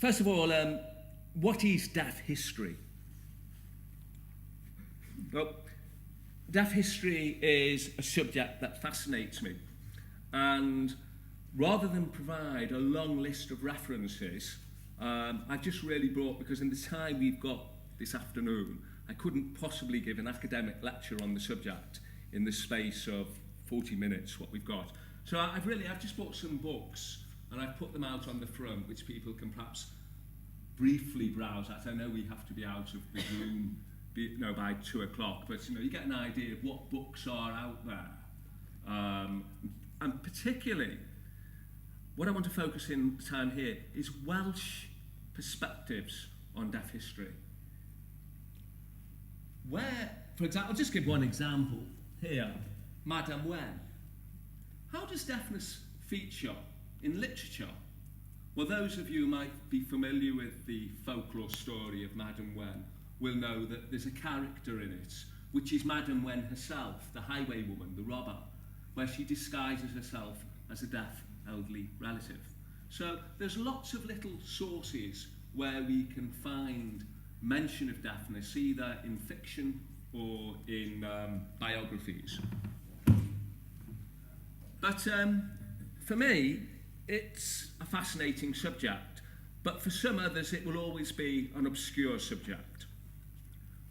First of all, what is deaf history? Well, deaf history is a subject that fascinates me, and rather than provide a long list of references, I've just really brought, because in the time we've got this afternoon, I couldn't possibly give an academic lecture on the subject in the space of 40 minutes, what we've got. So I've just bought some books, and I've put them out on the front, which people can perhaps briefly browse at. I know we have to be out of the room by 2 o'clock, but you get an idea of what books are out there. And particularly, what I want to focus in time here is Welsh perspectives on deaf history. Where, for example, I'll just give one example here, Madam Wen. How does deafness feature in literature? Well, those of you who might be familiar with the folklore story of Madam Wen will know that there's a character in it, which is Madam Wen herself, the highwaywoman, the robber, where she disguises herself as a deaf elderly relative. So there's lots of little sources where we can find mention of deafness, either in fiction or in biographies. But for me, it's a fascinating subject, but for some others it will always be an obscure subject.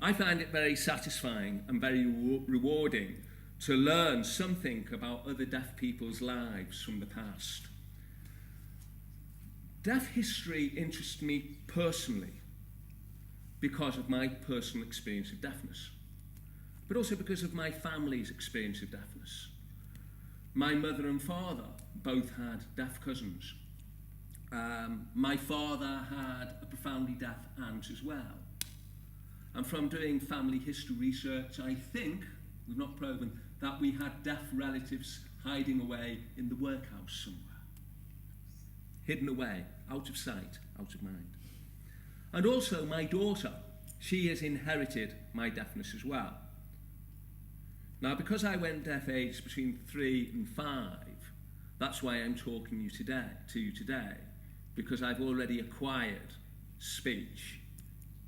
I find it very satisfying and very rewarding to learn something about other deaf people's lives from the past. Deaf history interests me personally because of my personal experience of deafness, but also because of my family's experience of deafness. My mother and father both had deaf cousins. My father had a profoundly deaf aunt as well. And from doing family history research, I think, we've not proven, that we had deaf relatives hiding away in the workhouse somewhere. Hidden away, out of sight, out of mind. And also my daughter, she has inherited my deafness as well. Now, because I went deaf aged between 3 and 5, that's why I'm talking to you today, because I've already acquired speech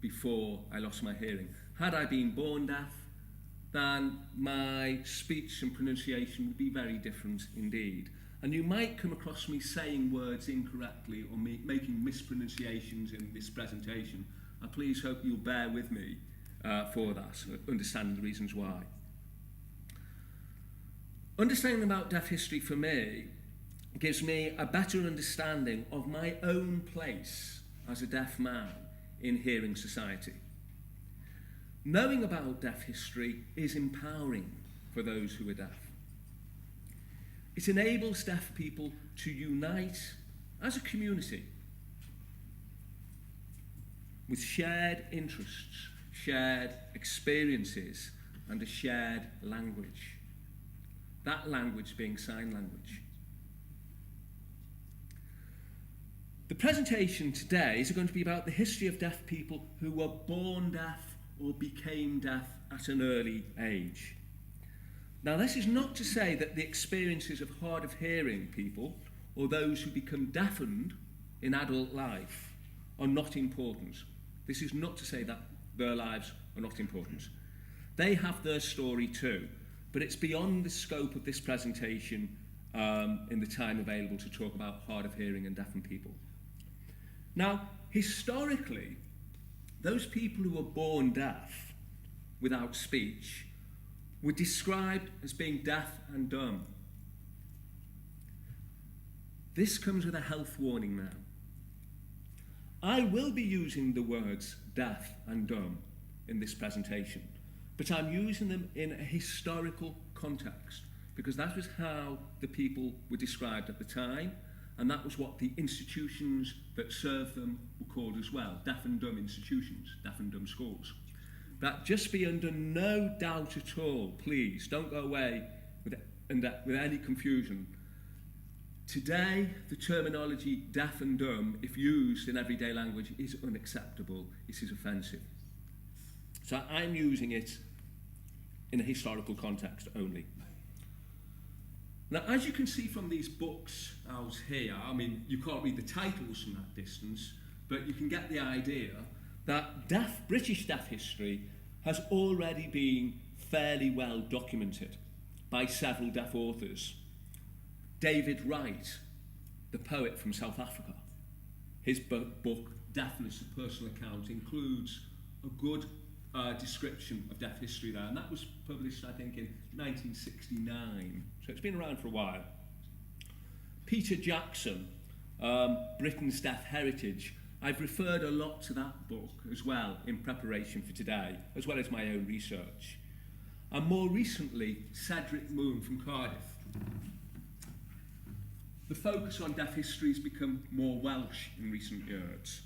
before I lost my hearing. Had I been born deaf, then my speech and pronunciation would be very different indeed. And you might come across me saying words incorrectly or making mispronunciations in this presentation. I please hope you'll bear with me for that, understanding the reasons why. Understanding about deaf history for me gives me a better understanding of my own place as a deaf man in hearing society. Knowing about deaf history is empowering for those who are deaf. It enables deaf people to unite as a community with shared interests, shared experiences, and a shared language. That language being sign language. The presentation today is going to be about the history of deaf people who were born deaf or became deaf at an early age. Now, this is not to say that the experiences of hard of hearing people or those who become deafened in adult life are not important. This is not to say that their lives are not important. They have their story too, but it's beyond the scope of this presentation in the time available to talk about hard of hearing and deafened people. Now, historically, those people who were born deaf without speech were described as being deaf and dumb. This comes with a health warning now. I will be using the words deaf and dumb in this presentation, but I'm using them in a historical context because that was how the people were described at the time, and that was what the institutions that served them were called as well, deaf and dumb institutions, deaf and dumb schools. That just be under no doubt at all, please, don't go away with any confusion. Today, the terminology deaf and dumb, if used in everyday language, is unacceptable, it is offensive. So I'm using it in a historical context only. Now, as you can see from these books out here, I mean, you can't read the titles from that distance, but you can get the idea that British deaf history has already been fairly well documented by several deaf authors. David Wright, the poet from South Africa, his book Deafness, a Personal Account, includes a good description of deaf history there, and that was published, I think, in 1969, so it's been around for a while. Peter Jackson, Britain's Deaf Heritage, I've referred a lot to that book as well in preparation for today, as well as my own research. And more recently, Cedric Moon from Cardiff. The focus on deaf history has become more Welsh in recent years.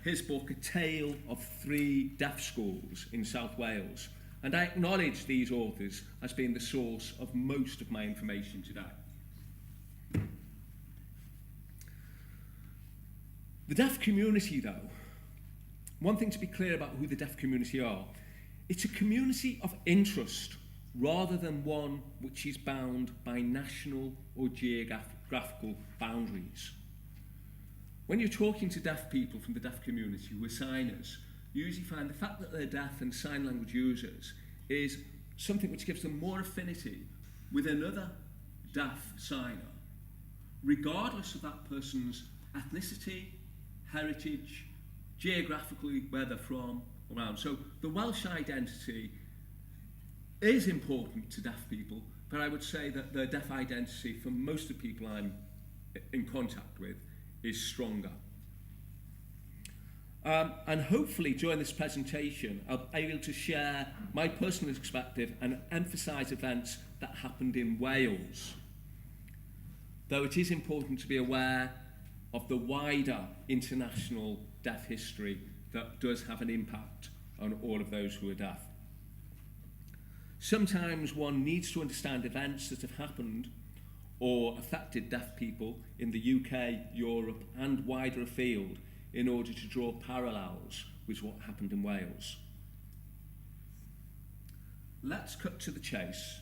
His book, A Tale of Three Deaf Schools in South Wales, and I acknowledge these authors as being the source of most of my information today. The deaf community, though, one thing to be clear about who the deaf community are, it's a community of interest rather than one which is bound by national or geographical boundaries. When you're talking to deaf people from the deaf community who are signers, you usually find the fact that they're deaf and sign language users is something which gives them more affinity with another deaf signer, regardless of that person's ethnicity, heritage, geographically where they're from, around. So the Welsh identity is important to deaf people, but I would say that the deaf identity for most of the people I'm in contact with is stronger. And hopefully during this presentation I'll be able to share my personal perspective and emphasise events that happened in Wales, though it is important to be aware of the wider international deaf history that does have an impact on all of those who are deaf. Sometimes one needs to understand events that have happened or affected deaf people in the UK, Europe and wider afield in order to draw parallels with what happened in Wales. Let's cut to the chase.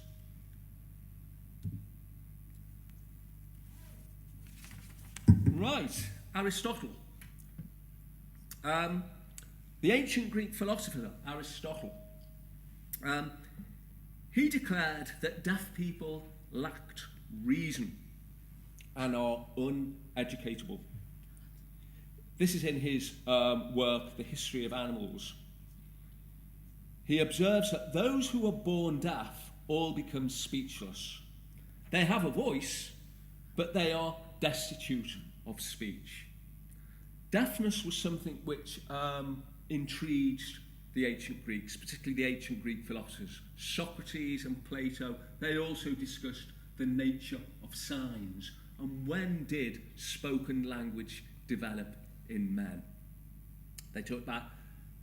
Right, Aristotle. The ancient Greek philosopher Aristotle, he declared that deaf people lacked reason and are uneducatable. This is in his work, The History of Animals. He observes that those who are born deaf all become speechless. They have a voice, but they are destitute of speech. Deafness was something which intrigued the ancient Greeks, particularly the ancient Greek philosophers. Socrates and Plato, they also discussed the nature of signs and when did spoken language develop in men. They talked about,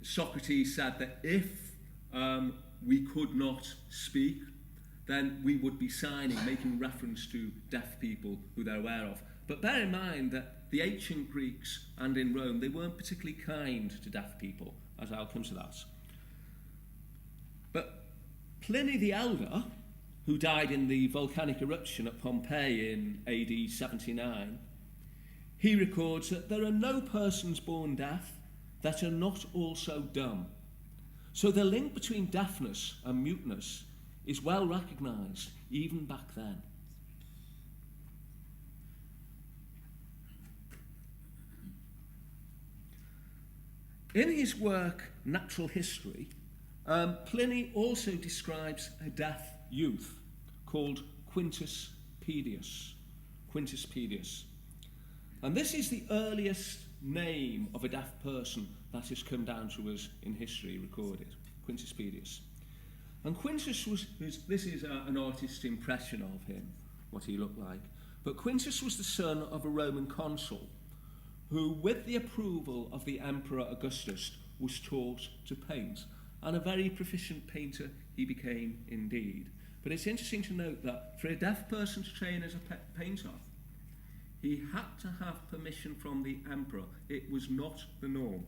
Socrates said that if we could not speak, then we would be signing, making reference to deaf people who they're aware of. But bear in mind that the ancient Greeks and in Rome, they weren't particularly kind to deaf people, as I'll come to that. But Pliny the Elder, who died in the volcanic eruption at Pompeii in AD 79, he records that there are no persons born deaf that are not also dumb. So the link between deafness and muteness is well recognised even back then. In his work, Natural History, Pliny also describes a deaf youth called Quintus Pedius. Quintus Pedius. And this is the earliest name of a deaf person that has come down to us in history recorded, Quintus Pedius. And Quintus this is an artist's impression of him, what he looked like. But Quintus was the son of a Roman consul who, with the approval of the Emperor Augustus, was taught to paint. And a very proficient painter he became indeed. But it's interesting to note that for a deaf person to train as a painter, he had to have permission from the Emperor. It was not the norm.